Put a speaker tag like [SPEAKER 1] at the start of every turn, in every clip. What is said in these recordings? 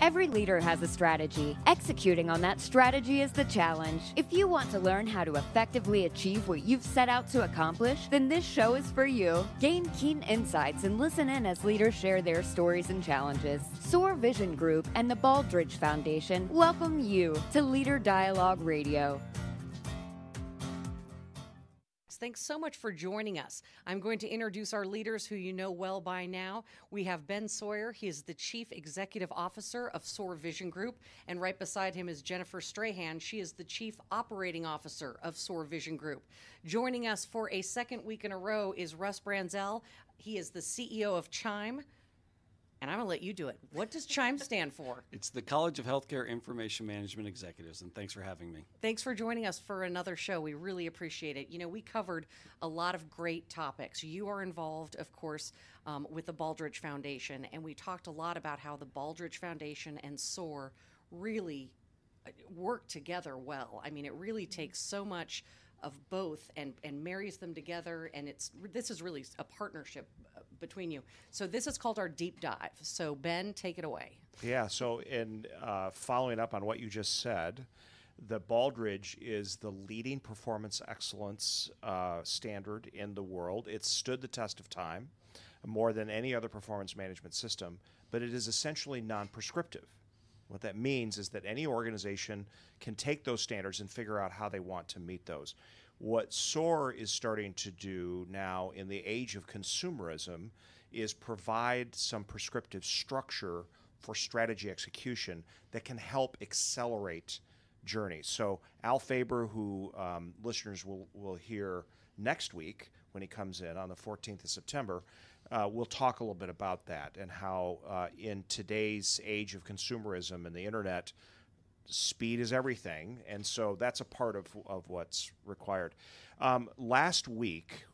[SPEAKER 1] Every leader has a strategy. Executing on that strategy is the challenge. If you want to learn how to effectively achieve what you've set out to accomplish, then this show is for you. Gain keen insights and listen in as leaders share their stories and challenges. SOAR Vision Group and the Baldrige Foundation welcome you to Leader Dialogue Radio.
[SPEAKER 2] Thanks so much for joining us. I'm going to introduce our leaders who you know well by now. We have Ben Sawyer. He is the Chief Executive Officer of SOAR Vision Group. And right beside him is Jennifer Strahan. She is the Chief Operating Officer of SOAR Vision Group. Joining us for a second week in a row is Russ Branzell. He is the CEO of CHIME. And I'm going to let you do it. What does CHIME stand for?
[SPEAKER 3] It's the College of Healthcare Information Management Executives, and thanks for having me.
[SPEAKER 2] Thanks for joining us for another show. We really appreciate it. You know, we covered a lot of great topics. You are involved, of course, with the Baldrige Foundation, and we talked a lot about how the Baldrige Foundation and SOAR really work together well. I mean, it really takes so much of both and marries them together, and this is really a partnership between you. So this is called our deep dive. So Ben, take it away.
[SPEAKER 4] Yeah, so in following up on what you just said, the Baldrige is the leading performance excellence standard in the world. It's stood the test of time more than any other performance management system, but it is essentially non-prescriptive. What that means is that any organization can take those standards and figure out how they want to meet those. What SOAR is starting to do now in the age of consumerism is provide some prescriptive structure for strategy execution that can help accelerate journeys. So Al Faber, who listeners will hear next week when he comes in on the 14th of September, we'll talk a little bit about that and how in today's age of consumerism and the internet, speed is everything, and so that's a part of what's required. Last week,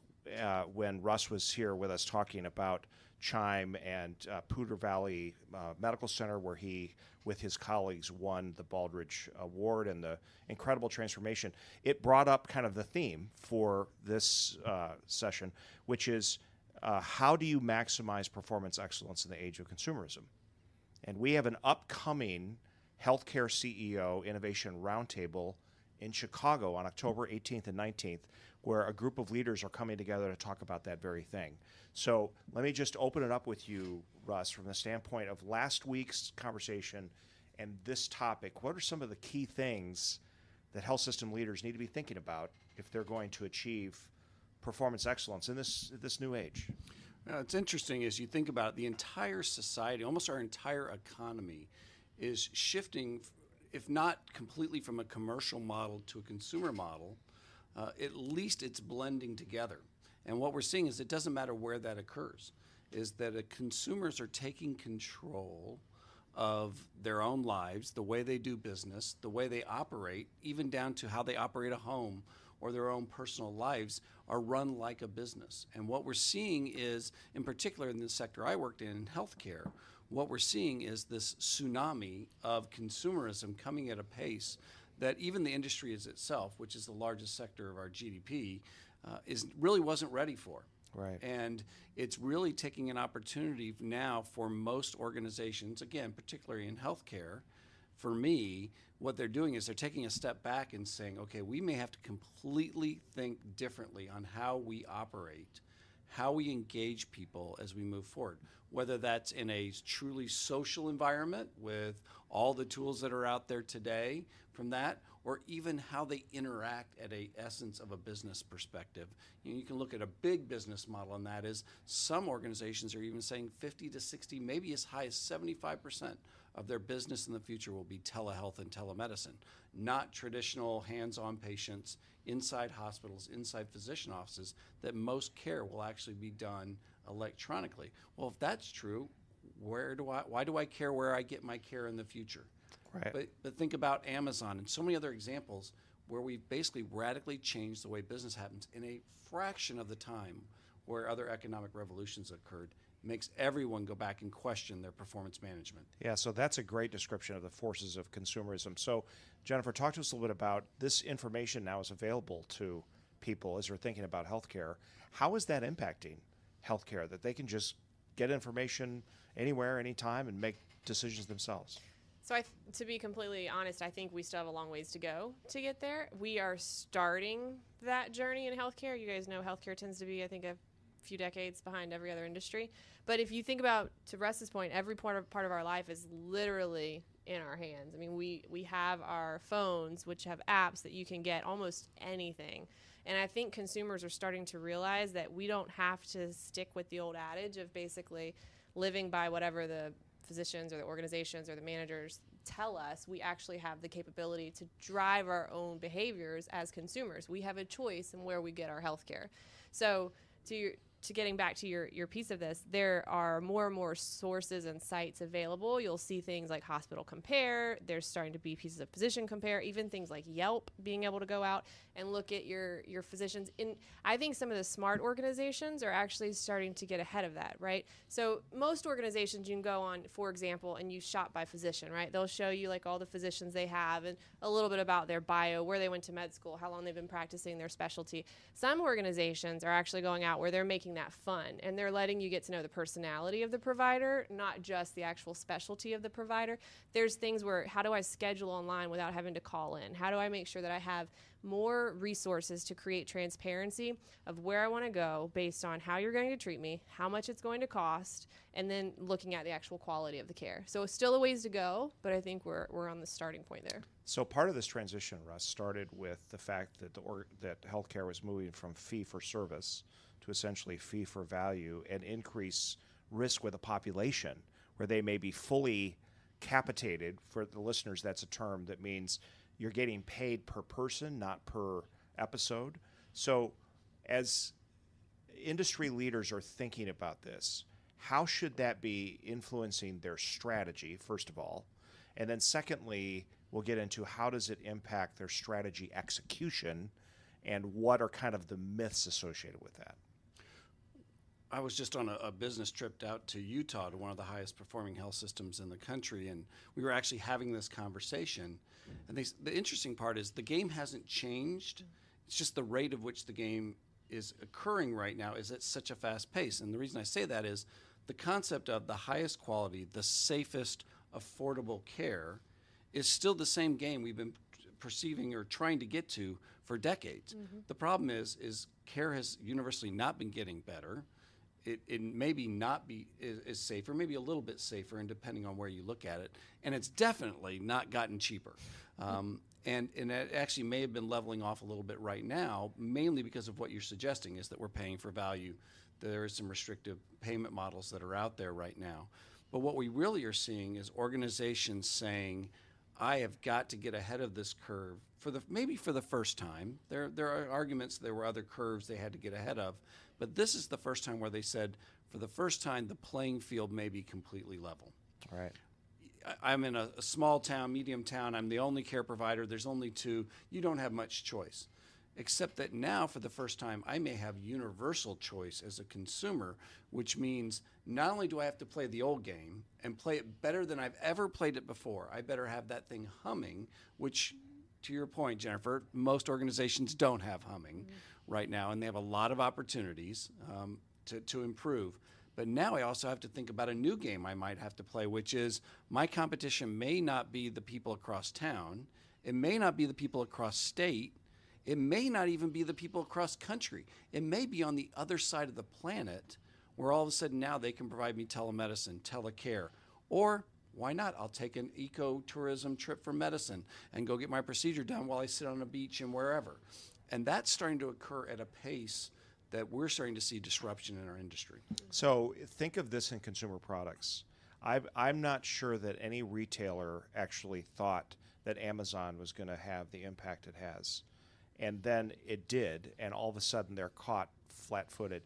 [SPEAKER 4] when Russ was here with us talking about CHIME and Poudre Valley Medical Center, where he, with his colleagues, won the Baldrige Award and the incredible transformation, it brought up kind of the theme for this session, which is how do you maximize performance excellence in the age of consumerism? And we have an upcoming Healthcare CEO Innovation Roundtable in Chicago on October 18th and 19th, where a group of leaders are coming together to talk about that very thing. So let me just open it up with you, Russ, from the standpoint of last week's conversation and this topic. What are some of the key things that health system leaders need to be thinking about if they're going to achieve performance excellence in this new age?
[SPEAKER 3] It's interesting as you think about it, the entire society, almost our entire economy, is shifting, if not completely from a commercial model to a consumer model, at least it's blending together. And what we're seeing is it doesn't matter where that occurs, is that consumers are taking control of their own lives, the way they do business, the way they operate, even down to how they operate a home or their own personal lives are run like a business. And what we're seeing is, in particular in the sector I worked in healthcare, what we're seeing is this tsunami of consumerism coming at a pace that even the industry as itself, which is the largest sector of our GDP, really wasn't ready for.
[SPEAKER 4] Right.
[SPEAKER 3] And it's really taking an opportunity now for most organizations, again, particularly in healthcare. For me, what they're doing is they're taking a step back and saying, okay, we may have to completely think differently on how we operate, how we engage people as we move forward, whether that's in a truly social environment with all the tools that are out there today from that, or even how they interact at a essence of a business perspective. You can look at a big business model, and that is some organizations are even saying 50 to 60, maybe as high as 75% of their business in the future will be telehealth and telemedicine, not traditional hands-on patients inside hospitals, inside physician offices, that most care will actually be done electronically. Well, if that's true, why do I care where I get my care in the future?
[SPEAKER 4] Right.
[SPEAKER 3] But think about Amazon and so many other examples where we've basically radically changed the way business happens in a fraction of the time where other economic revolutions occurred. Makes everyone go back and question their performance management.
[SPEAKER 4] Yeah, so that's a great description of the forces of consumerism. So, Jennifer, talk to us a little bit about this information now is available to people as they're thinking about healthcare. How is that impacting healthcare, that they can just get information anywhere, anytime, and make decisions themselves?
[SPEAKER 5] So to be completely honest, I think we still have a long ways to go to get there. We are starting that journey in healthcare. You guys know healthcare tends to be, I think, a few decades behind every other industry. But if you think about, to Russ's point, every part of our life is literally in our hands. I mean, we have our phones, which have apps that you can get almost anything. And I think consumers are starting to realize that we don't have to stick with the old adage of basically living by whatever the physicians or the organizations or the managers tell us. We actually have the capability to drive our own behaviors as consumers. We have a choice in where we get our health care. So to getting back to your piece of this, there are more and more sources and sites available. You'll see things like Hospital Compare. There's starting to be pieces of Physician Compare, even things like Yelp, being able to go out and look at your physicians. I think some of the smart organizations are actually starting to get ahead of that, right? So most organizations, you can go on, for example, and you shop by physician, right? They'll show you like all the physicians they have and a little bit about their bio, where they went to med school, how long they've been practicing their specialty. Some organizations are actually going out where they're making that fun, and they're letting you get to know the personality of the provider, not just the actual specialty of the provider. There's things where, how do I schedule online without having to call in? How do I make sure that I have more resources to create transparency of where I want to go based on how you're going to treat me, how much it's going to cost, and then looking at the actual quality of the care. So it's still a ways to go, but I think we're on the starting point there.
[SPEAKER 4] So part of this transition, Russ, started with the fact that that healthcare was moving from fee for service to essentially fee for value and increase risk with a population where they may be fully capitated. For the listeners, that's a term that means you're getting paid per person, not per episode. So as industry leaders are thinking about this, how should that be influencing their strategy, first of all? And then secondly, we'll get into how does it impact their strategy execution and what are kind of the myths associated with that?
[SPEAKER 3] I was just on a business trip out to Utah to one of the highest performing health systems in the country, and we were actually having this conversation. And the interesting part is the game hasn't changed. It's just the rate of which the game is occurring right now is at such a fast pace. And the reason I say that is the concept of the highest quality, the safest, affordable care is still the same game we've been perceiving or trying to get to for decades. Mm-hmm. The problem is care has universally not been getting better. It maybe not be is safer, maybe a little bit safer, and depending on where you look at it. And it's definitely not gotten cheaper. And it actually may have been leveling off a little bit right now, mainly because of what you're suggesting is that we're paying for value. There is some restrictive payment models that are out there right now. But what we really are seeing is organizations saying, I have got to get ahead of this curve maybe for the first time. There are arguments there were other curves they had to get ahead of, but this is the first time where they said, for the first time, the playing field may be completely level.
[SPEAKER 4] All right.
[SPEAKER 3] I'm in a small town, medium town. I'm the only care provider. There's only two. You don't have much choice. Except that now, for the first time, I may have universal choice as a consumer, which means not only do I have to play the old game and play it better than I've ever played it before, I better have that thing humming, which, to your point, Jennifer, most organizations don't have humming right now, and they have a lot of opportunities to improve. But now I also have to think about a new game I might have to play, which is my competition may not be the people across town. It may not be the people across state. It may not even be the people across country. It may be on the other side of the planet where all of a sudden now they can provide me telemedicine, telecare. Or why not? I'll take an ecotourism trip for medicine and go get my procedure done while I sit on a beach and wherever. And that's starting to occur at a pace that we're starting to see disruption in our industry.
[SPEAKER 4] So think of this in consumer products. I'm not sure that any retailer actually thought that Amazon was going to have the impact it has. And then it did, and all of a sudden they're caught flat-footed.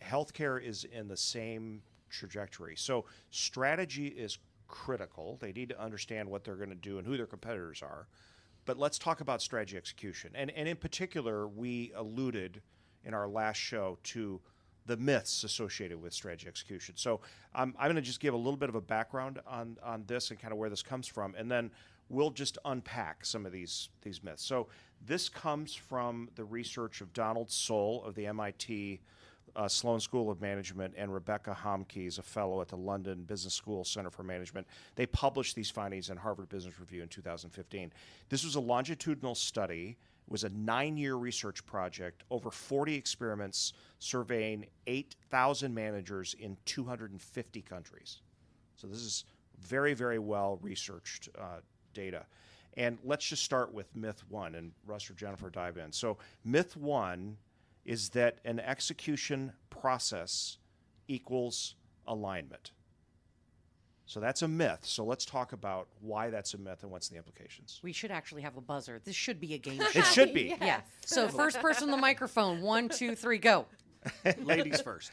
[SPEAKER 4] Healthcare is in the same trajectory. So strategy is critical. They need to understand what they're going to do and who their competitors are. But let's talk about strategy execution. And in particular, we alluded in our last show to the myths associated with strategy execution. So I'm going to just give a little bit of a background on this and kind of where this comes from, and then we'll just unpack some of these myths. So this comes from the research of Donald Soll of the MIT Sloan School of Management, and Rebecca Homke is a fellow at the London Business School Center for Management. They published these findings in Harvard Business Review in 2015. This was a longitudinal study. It was a 9-year research project, over 40 experiments surveying 8,000 managers in 250 countries. So this is very, very well researched data. And let's just start with myth 1, and Russ or Jennifer dive in. So myth 1 is that an execution process equals alignment. So that's a myth. So let's talk about why that's a myth and what's the implications.
[SPEAKER 2] We should actually have a buzzer. This should be a game show.
[SPEAKER 4] It should be.
[SPEAKER 2] Yeah. So first person on the microphone. 1, 2, 3, go.
[SPEAKER 3] Ladies first.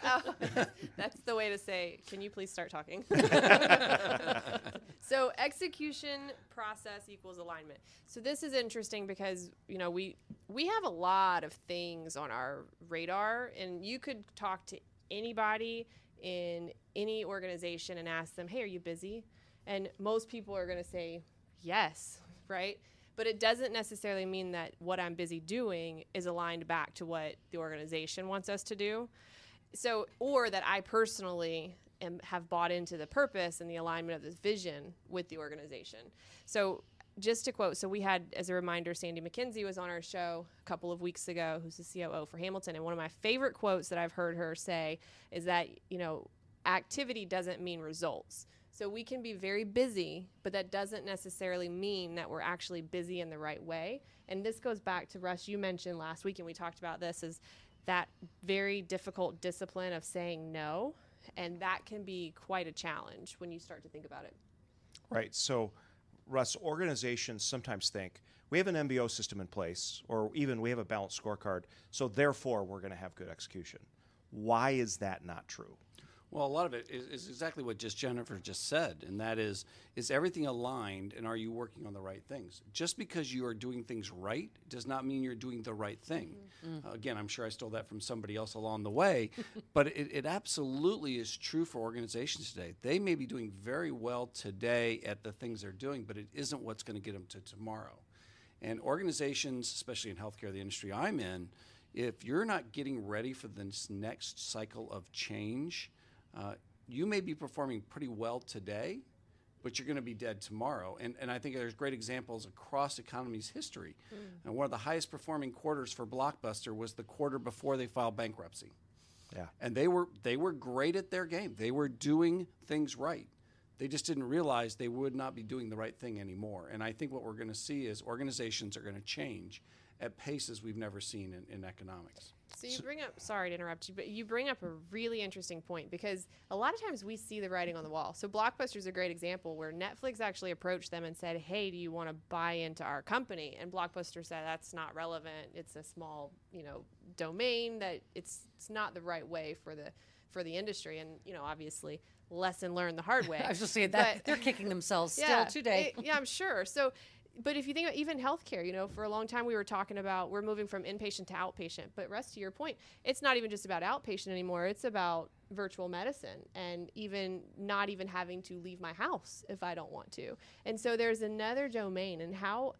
[SPEAKER 5] That's the way to say, can you please start talking? So execution process equals alignment. So this is interesting because, you know, we have a lot of things on our radar, and you could talk to anybody in any organization and ask them, hey, are you busy? And most people are going to say yes, right? But it doesn't necessarily mean that what I'm busy doing is aligned back to what the organization wants us to do. So, or that I personally have bought into the purpose and the alignment of this vision with the organization. So just to quote, so we had, as a reminder, Sandy McKenzie was on our show a couple of weeks ago, who's the COO for Hamilton. And one of my favorite quotes that I've heard her say is that, you know, activity doesn't mean results. So we can be very busy, but that doesn't necessarily mean that we're actually busy in the right way. And this goes back to, Russ, you mentioned last week, and we talked about this, is that very difficult discipline of saying no. And that can be quite a challenge when you start to think about it.
[SPEAKER 4] Right. So, Russ, organizations sometimes think we have an MBO system in place, or even we have a balanced scorecard, so therefore we're going to have good execution. Why is that not true?
[SPEAKER 3] Well, a lot of it is exactly what Jennifer just said, and that is everything aligned, and are you working on the right things? Just because you are doing things right does not mean you're doing the right thing. Mm-hmm. Again, I'm sure I stole that from somebody else along the way, but it absolutely is true for organizations today. They may be doing very well today at the things they're doing, but it isn't what's going to get them to tomorrow. And organizations, especially in healthcare, the industry I'm in, if you're not getting ready for this next cycle of change, you may be performing pretty well today, but you're going to be dead tomorrow. And I think there's great examples across economy's history. And one of the highest performing quarters for Blockbuster was the quarter before they filed bankruptcy.
[SPEAKER 4] Yeah.
[SPEAKER 3] And they were great at their game. They were doing things right. They just didn't realize they would not be doing the right thing anymore. And I think what we're going to see is organizations are going to change at paces we've never seen in economics.
[SPEAKER 5] So you bring up, sorry to interrupt you, but you bring up a really interesting point, because a lot of times we see the writing on the wall. So Blockbuster is a great example where Netflix actually approached them and said, hey, do you want to buy into our company? And Blockbuster said, that's not relevant. It's a small, domain that it's not the right way for the industry. And, obviously lesson learned the hard way.
[SPEAKER 2] I was just saying that they're kicking themselves still today.
[SPEAKER 5] I'm sure. So, but if you think about even healthcare, for a long time we were talking about we're moving from inpatient to outpatient. But Russ, to your point, it's not even just about outpatient anymore. It's about virtual medicine and even not even having to leave my house if I don't want to. And so there's another domain. And how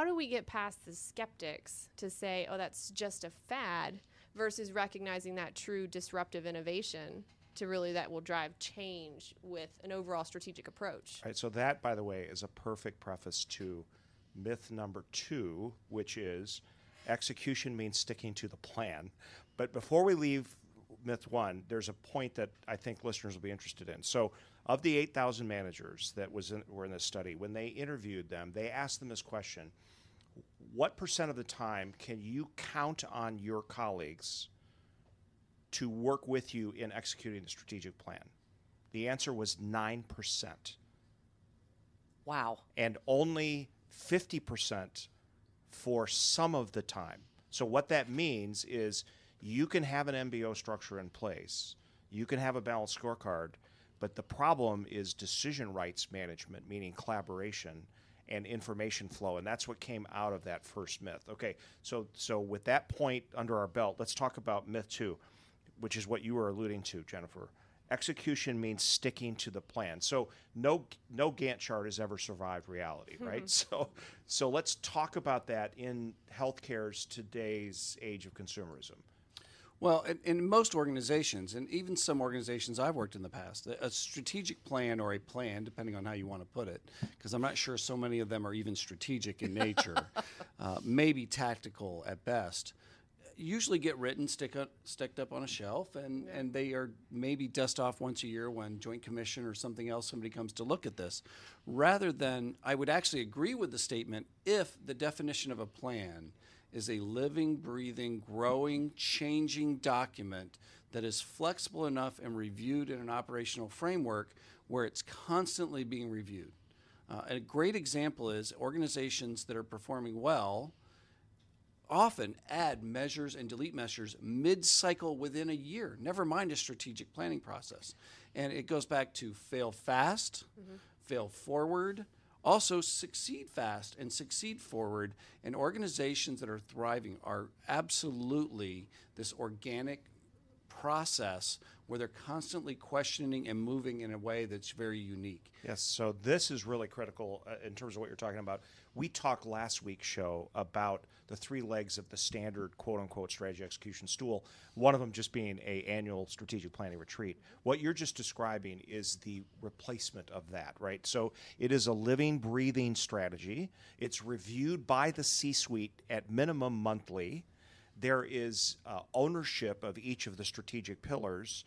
[SPEAKER 5] do we get past the skeptics to say, oh, that's just a fad, versus recognizing that true disruptive innovation to really that will drive change with an overall strategic approach.
[SPEAKER 4] Right. So that, by the way, is a perfect preface to myth number 2, which is execution means sticking to the plan. But before we leave myth 1, there's a point that I think listeners will be interested in. So of the 8,000 managers that were in this study, when they interviewed them, they asked them this question: what % of the time can you count on your colleagues to work with you in executing the strategic plan? The answer was 9%.
[SPEAKER 2] Wow.
[SPEAKER 4] And only 50% for some of the time. So what that means is you can have an MBO structure in place, you can have a balanced scorecard, but the problem is decision rights management, meaning collaboration and information flow, and that's what came out of that first myth. Okay, so with that point under our belt, let's talk about myth 2, which is what you were alluding to, Jennifer. Execution means sticking to the plan. So no Gantt chart has ever survived reality, right? So let's talk about that in healthcare's today's age of consumerism.
[SPEAKER 3] Well, in most organizations, and even some organizations I've worked in the past, a strategic plan or a plan, depending on how you want to put it, because I'm not sure so many of them are even strategic in nature, maybe tactical at best, usually get written, sticked up on a shelf, and they are maybe dust off once a year when Joint Commission or something else, somebody comes to look at this. Rather than, I would actually agree with the statement if the definition of a plan is a living, breathing, growing, changing document that is flexible enough and reviewed in an operational framework where it's constantly being reviewed. A great example is organizations that are performing well often add measures and delete measures mid-cycle within a year, never mind a strategic planning process. And it goes back to fail fast, fail forward, also succeed fast and succeed forward. And organizations that are thriving are absolutely this organic process where they're constantly questioning and moving in a way that's very unique.
[SPEAKER 4] Yes, so this is really critical in terms of what you're talking about. We talked last week's show about the 3 legs of the standard quote-unquote strategy execution stool, one of them just being an annual strategic planning retreat. What you're just describing is the replacement of that, right? So it is a living, breathing strategy. It's reviewed by the C-suite at minimum monthly. There is ownership of each of the strategic pillars,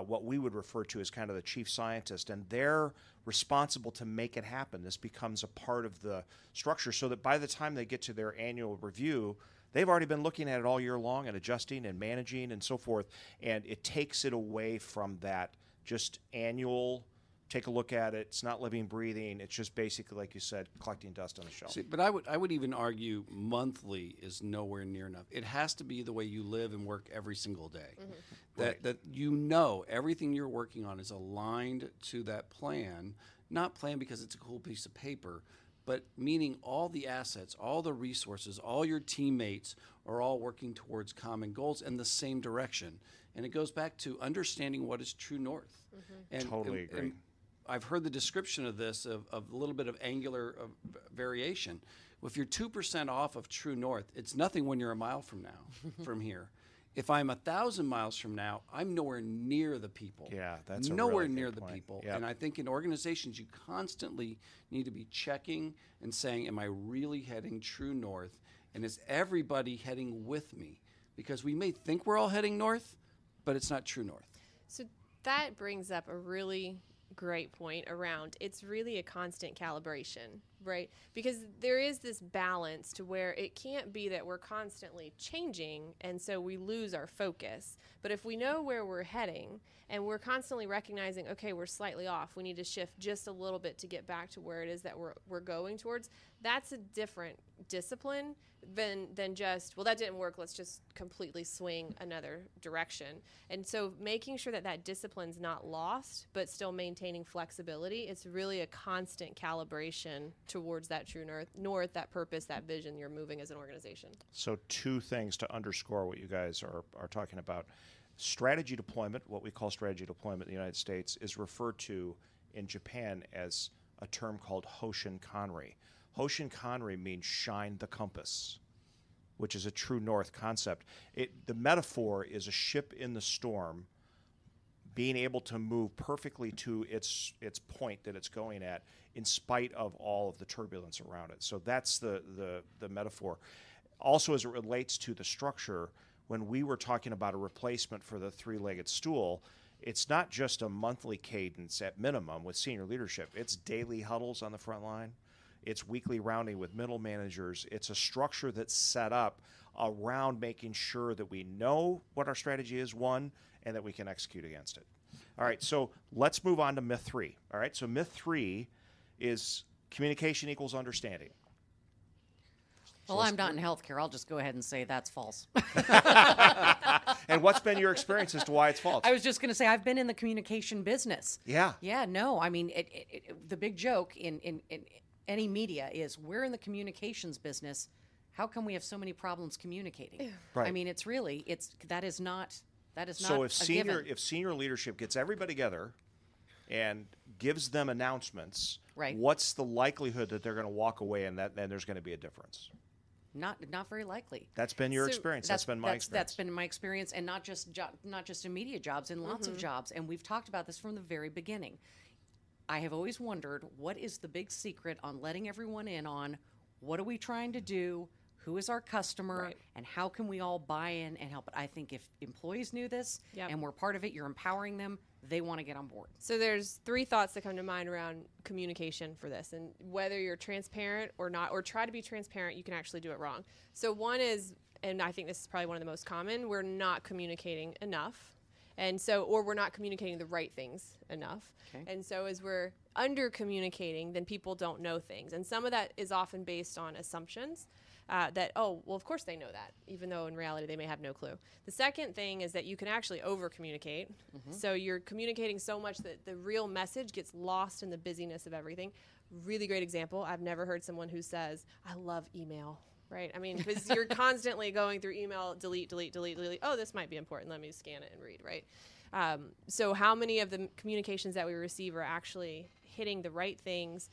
[SPEAKER 4] what we would refer to as kind of the chief scientist, and they're responsible to make it happen. This becomes a part of the structure so that by the time they get to their annual review, they've already been looking at it all year long and adjusting and managing and so forth, and it takes it away from that just annual, take a look at it, it's not living, breathing, it's just basically, like you said, collecting dust on the shelf.
[SPEAKER 3] See, but I would even argue monthly is nowhere near enough. It has to be the way you live and work every single day. That you know everything you're working on is aligned to that plan, not plan because it's a cool piece of paper, but meaning all the assets, all the resources, all your teammates are all working towards common goals in the same direction. And it goes back to understanding what is true north. And,
[SPEAKER 4] Totally agree.
[SPEAKER 3] And I've heard the description of this, of a little bit of angular variation. Well, if you're 2% off of true north, it's nothing when you're a mile from now, from here. If I'm 1,000 miles from now, I'm nowhere near the people.
[SPEAKER 4] Yeah, that's
[SPEAKER 3] nowhere
[SPEAKER 4] a really
[SPEAKER 3] near
[SPEAKER 4] good
[SPEAKER 3] the
[SPEAKER 4] point.
[SPEAKER 3] people.
[SPEAKER 4] Yep.
[SPEAKER 3] And I think in organizations, you constantly need to be checking and saying, am I really heading true north? And is everybody heading with me? Because we may think we're all heading north, but it's not true north.
[SPEAKER 5] So that brings up a really great point around it's really a constant calibration, right? Because there is this balance to where it can't be that we're constantly changing and so we lose our focus. But if we know where we're heading and we're constantly recognizing, okay, we're slightly off, we need to shift just a little bit to get back to where it is that we're going towards, that's a different discipline than just, well, that didn't work, let's just completely swing another direction. And so making sure that that discipline's not lost, but still maintaining flexibility, it's really a constant calibration towards that true north, that purpose, that vision you're moving as an organization.
[SPEAKER 4] So 2 things to underscore what you guys are talking about. Strategy deployment, what we call strategy deployment in the United States, is referred to in Japan as a term called Hoshin Kanri. Hoshin Kanri means shine the compass, which is a true north concept. The metaphor is a ship in the storm being able to move perfectly to its point that it's going at in spite of all of the turbulence around it. So that's the metaphor. Also, as it relates to the structure, when we were talking about a replacement for the 3-legged stool, it's not just a monthly cadence at minimum with senior leadership. It's daily huddles on the front line. It's weekly rounding with middle managers. It's a structure that's set up around making sure that we know what our strategy is, one, and that we can execute against it. All right, so let's move on to myth 3. All right, so myth 3 is communication equals understanding.
[SPEAKER 2] Well, I'm not in healthcare. I'll just go ahead and say that's false.
[SPEAKER 4] And what's been your experience as to why it's false?
[SPEAKER 2] I was just going to say I've been in the communication business.
[SPEAKER 4] Yeah.
[SPEAKER 2] Yeah, no. I mean, the big joke in any media is we're in the communications business. How come we have so many problems communicating?
[SPEAKER 4] Right.
[SPEAKER 2] I mean, that is not
[SPEAKER 4] So if
[SPEAKER 2] a given.
[SPEAKER 4] senior leadership gets everybody together and gives them announcements,
[SPEAKER 2] Right.
[SPEAKER 4] what's the likelihood that they're going to walk away and there's going to be a difference?
[SPEAKER 2] Not very likely.
[SPEAKER 4] That's been your
[SPEAKER 5] So
[SPEAKER 4] experience. That's been my experience.
[SPEAKER 2] That's been my experience, and not just immediate jobs, in lots of jobs. And we've talked about this from the very beginning. I have always wondered, what is the big secret on letting everyone in on what are we trying to do, who is our customer,
[SPEAKER 5] Right.
[SPEAKER 2] and how can we all buy in and help? I think if employees knew this
[SPEAKER 5] Yep.
[SPEAKER 2] and we're part of it, you're empowering them, they want to get on board.
[SPEAKER 5] So there's 3 thoughts that come to mind around communication for this, and whether you're transparent or not, or try to be transparent, you can actually do it wrong. So one is, and I think this is probably one of the most common, we're not communicating enough. And so, or we're not communicating the right things enough.
[SPEAKER 2] Okay.
[SPEAKER 5] And so as we're under communicating, then people don't know things. And some of that is often based on assumptions. That, oh, well, of course they know that, even though in reality they may have no clue. The second thing is that you can actually over-communicate. So you're communicating so much that the real message gets lost in the busyness of everything. Really great example. I've never heard someone who says, I love email, right? I mean, because you're constantly going through email, delete, delete, delete, delete. Oh, this might be important. Let me scan it and read, right? So how many of the communications that we receive are actually hitting the right things,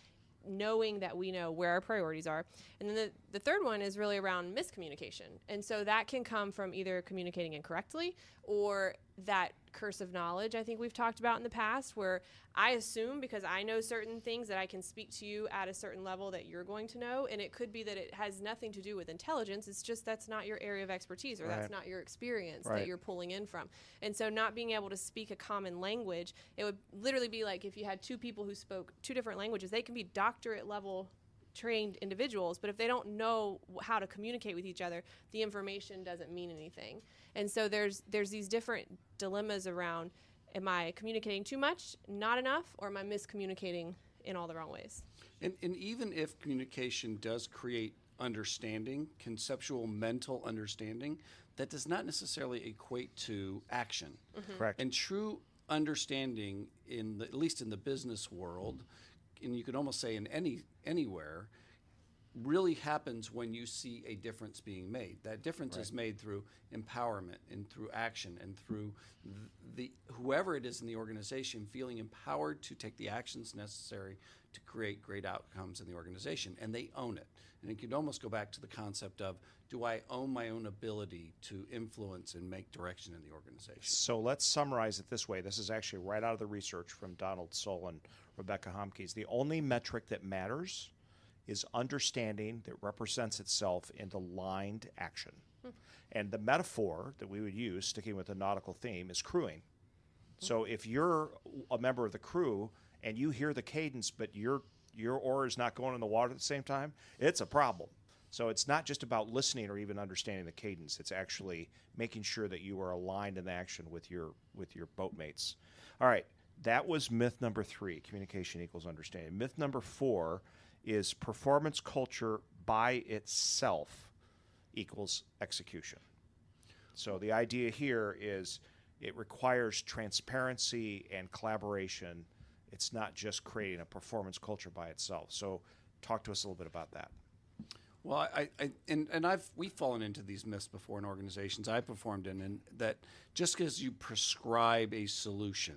[SPEAKER 5] knowing that we know where our priorities are? And then the third one is really around miscommunication. And so that can come from either communicating incorrectly or that curse of knowledge I think we've talked about in the past, where I assume because I know certain things that I can speak to you at a certain level that you're going to know. And it could be that it has nothing to do with intelligence. It's just that's not your area of expertise, or that's not your experience that you're pulling in from. And so not being able to speak a common language, it would literally be like if you had 2 people who spoke 2 different languages. They can be doctorate level trained individuals, but if they don't know how to communicate with each other, the information doesn't mean anything. And so there's these different dilemmas around, am I communicating too much, not enough, or am I miscommunicating in all the wrong ways?
[SPEAKER 3] And even if communication does create understanding, conceptual mental understanding, that does not necessarily equate to action.
[SPEAKER 4] Correct.
[SPEAKER 3] And true understanding, at least in the business world, and you could almost say in anywhere, really happens when you see a difference being made. That difference is made through empowerment and through action and through the whoever it is in the organization feeling empowered to take the actions necessary to create great outcomes in the organization, and they own it. And it could almost go back to the concept of, do I own my own ability to influence and make direction in the organization?
[SPEAKER 4] So let's summarize it this way. This is actually right out of the research from Donald Soll and Rebecca Homkes. The only metric that matters is understanding that represents itself in aligned action. And the metaphor that we would use, sticking with the nautical theme, is crewing. So if you're a member of the crew and you hear the cadence, but your oar is not going in the water at the same time, it's a problem. So it's not just about listening or even understanding the cadence. It's actually making sure that you are aligned in action with your boatmates. All right, that was myth number 3, communication equals understanding. Myth number 4 is performance culture by itself equals execution. So the idea here is it requires transparency and collaboration. It's not just creating a performance culture by itself. So talk to us a little bit about that.
[SPEAKER 3] Well, we've fallen into these myths before in organizations I performed in, and that just because you prescribe a solution,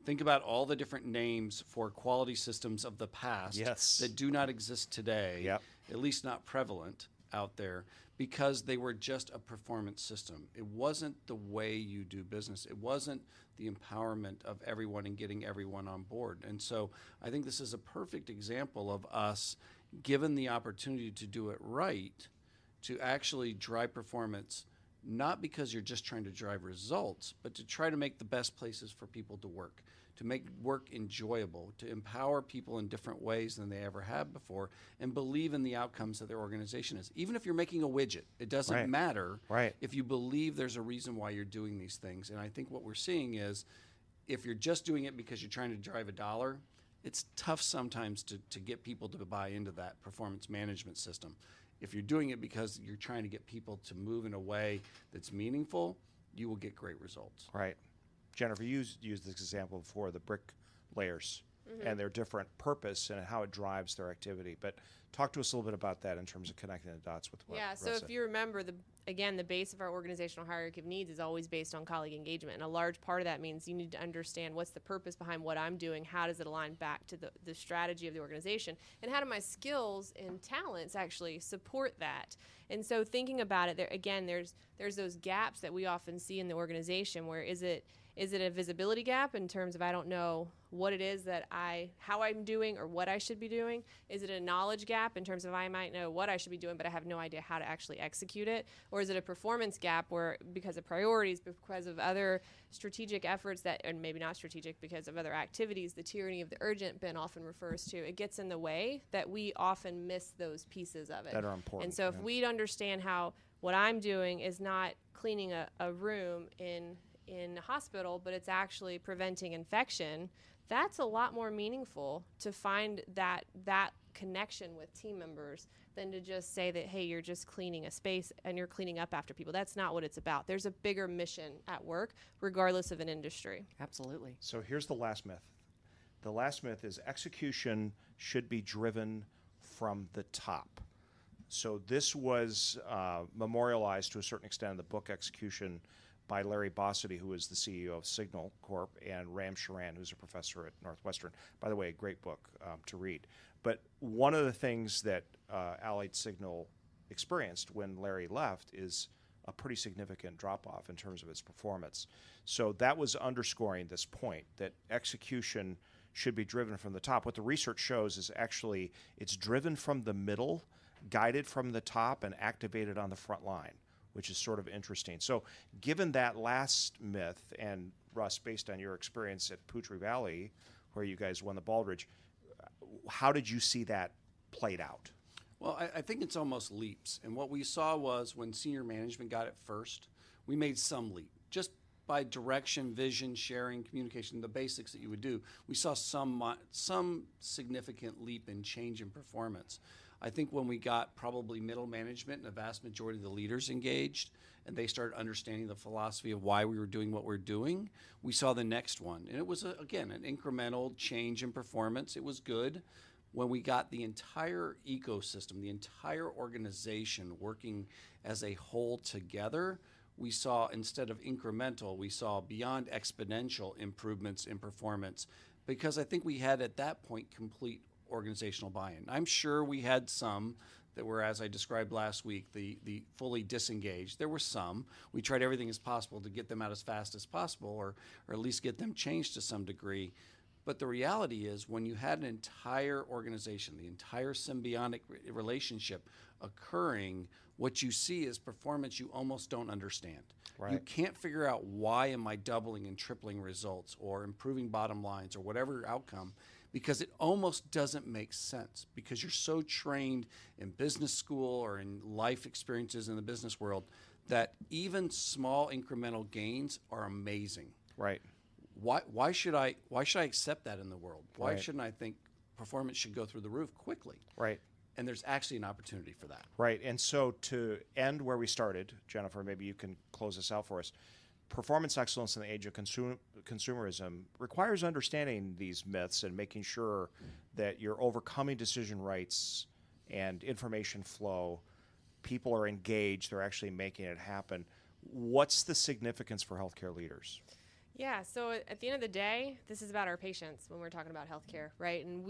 [SPEAKER 3] think about all the different names for quality systems of the past that do not exist today, at least not prevalent out there, because they were just a performance system. It wasn't the way you do business. It wasn't the empowerment of everyone and getting everyone on board. And so I think this is a perfect example of us, given the opportunity to do it right, to actually drive performance, not because you're just trying to drive results, but to try to make the best places for people to work, to make work enjoyable, to empower people in different ways than they ever have before, and believe in the outcomes that their organization is. Even if you're making a widget, it doesn't matter if you believe there's a reason why you're doing these things. And I think what we're seeing is, if you're just doing it because you're trying to drive a dollar, it's tough sometimes to get people to buy into that performance management system. If you're doing it because you're trying to get people to move in a way that's meaningful, you will get great results.
[SPEAKER 4] Right. Jennifer, you used this example before, the brick layers. and their different purpose and how it drives their activity. But talk to us a little bit about that in terms of connecting the dots with what
[SPEAKER 5] so
[SPEAKER 4] Russ
[SPEAKER 5] if you remember, the base of our organizational hierarchy of needs is always based on colleague engagement. And a large part of that means you need to understand what's the purpose behind what I'm doing, how does it align back to the strategy of the organization, and how do my skills and talents actually support that. And so thinking about it, there's those gaps that we often see in the organization where is it a visibility gap in terms of I don't know what it is how I'm doing or what I should be doing? Is it a knowledge gap in terms of I might know what I should be doing, but I have no idea how to actually execute it? Or is it a performance gap where because of priorities, because of other strategic efforts and maybe not strategic because of other activities, the tyranny of the urgent Ben often refers to, it gets in the way that we often miss those pieces of it.
[SPEAKER 4] that are important.
[SPEAKER 5] And so if we understand how what I'm doing is not cleaning a room in a hospital, but it's actually preventing infection, that's a lot more meaningful to find that connection with team members than to just say that, hey, you're just cleaning a space and you're cleaning up after people. That's not what it's about. There's a bigger mission at work, regardless of an industry.
[SPEAKER 2] Absolutely.
[SPEAKER 4] So here's the last myth. The last myth is execution should be driven from the top. So this was memorialized to a certain extent in the book Execution by Larry Bossidy, who is the CEO of Signal Corp, and Ram Charan, who's a professor at Northwestern. By the way, a great book to read. But one of the things that Allied Signal experienced when Larry left is a pretty significant drop-off in terms of its performance. So that was underscoring this point that execution should be driven from the top. What the research shows is actually it's driven from the middle, guided from the top, and activated on the front line, which is sort of interesting. So given that last myth, and Russ, based on your experience at Poutry Valley, where you guys won the Baldrige, how did you see that played out?
[SPEAKER 3] Well, I think it's almost leaps. And what we saw was when senior management got it first, we made some leap. Just by direction, vision, sharing, communication, the basics that you would do, we saw some significant leap in change in performance. I think when we got probably middle management and a vast majority of the leaders engaged and they started understanding the philosophy of why we were doing what we're doing, we saw the next one. And it was, again, an incremental change in performance. It was good. When we got the entire ecosystem, the entire organization working as a whole together, we saw, instead of incremental, we saw beyond exponential improvements in performance, because I think we had at that point complete organizational buy-in. I'm sure we had some that were, as I described last week, the fully disengaged. There were some. We tried everything as possible to get them out as fast as possible, or at least get them changed to some degree. But the reality is, when you had an entire organization, the entire symbiotic relationship occurring, what you see is performance you almost don't understand.
[SPEAKER 4] Right.
[SPEAKER 3] You can't figure out why am I doubling and tripling results or improving bottom lines or whatever outcome, because it almost doesn't make sense, because you're so trained in business school or in life experiences in the business world that even small incremental gains are amazing.
[SPEAKER 4] Right.
[SPEAKER 3] Why should I accept that in the world? Why
[SPEAKER 4] Right.
[SPEAKER 3] shouldn't I think performance should go through the roof quickly?
[SPEAKER 4] Right.
[SPEAKER 3] And there's actually an opportunity for that.
[SPEAKER 4] Right. And so to end where we started, Jennifer, maybe you can close this out for us. Performance excellence in the age of consumerism requires understanding these myths and making sure that you're overcoming decision rights and information flow. People are engaged. They're actually making it happen. What's the significance for healthcare leaders?
[SPEAKER 5] Yeah, so at the end of the day, this is about our patients when we're talking about healthcare, right? And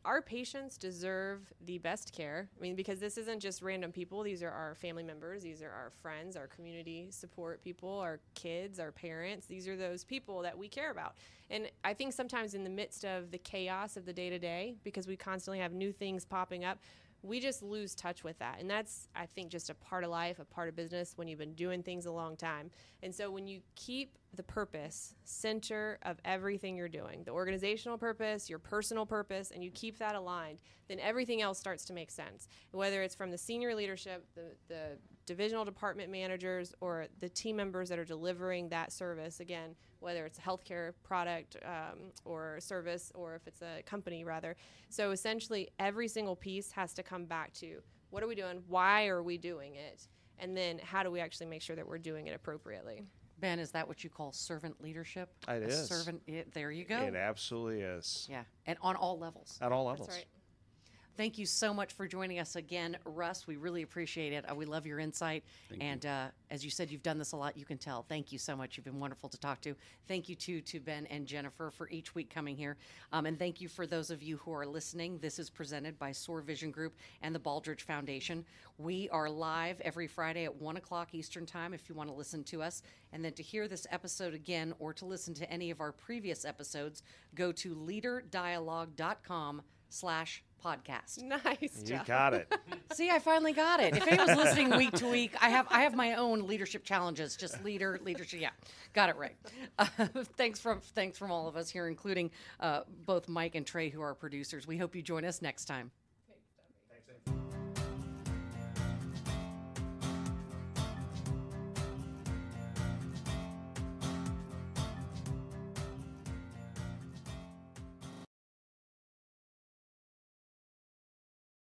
[SPEAKER 5] our patients deserve the best care. I mean, because this isn't just random people. These are our family members. These are our friends, our community support people, our kids, our parents. These are those people that we care about. And I think sometimes in the midst of the chaos of the day-to-day, because we constantly have new things popping up, we just lose touch with that. And that's, I think, just a part of life, a part of business when you've been doing things a long time. And so when you keep the purpose center of everything you're doing, the organizational purpose, your personal purpose, and you keep that aligned, then everything else starts to make sense. Whether it's from the senior leadership, the divisional department managers, or the team members that are delivering that service, again, whether it's a healthcare product or service, or if it's a company, rather. So essentially, every single piece has to come back to, what are we doing? Why are we doing it? And then how do we actually make sure that we're doing it appropriately?
[SPEAKER 2] Ben, is that what you call servant leadership?
[SPEAKER 4] It
[SPEAKER 2] A
[SPEAKER 4] is.
[SPEAKER 2] Servant. There you go.
[SPEAKER 4] It absolutely is.
[SPEAKER 2] Yeah, and on all levels.
[SPEAKER 4] At all levels.
[SPEAKER 5] That's right.
[SPEAKER 2] Thank you so much for joining us again, Russ. We really appreciate it. We love your insight.
[SPEAKER 3] Thank you.
[SPEAKER 2] As you said, you've done this a lot. You can tell. Thank you so much. You've been wonderful to talk to. Thank you, too, to Ben and Jennifer for each week coming here. And thank you for those of you who are listening. This is presented by SOAR Vision Group and the Baldrige Foundation. We are live every Friday at 1 o'clock Eastern Time if you want to listen to us. And then to hear this episode again or to listen to any of our previous episodes, go to leaderdialogue.com/podcast.
[SPEAKER 5] Nice
[SPEAKER 4] You
[SPEAKER 5] job.
[SPEAKER 4] got it.
[SPEAKER 2] See, I finally got it. If anyone's listening week to week, I have my own leadership challenges. Just leadership. Yeah, got it right. Thanks from all of us here, including both Mike and Trey, who are producers. We hope you join us next time.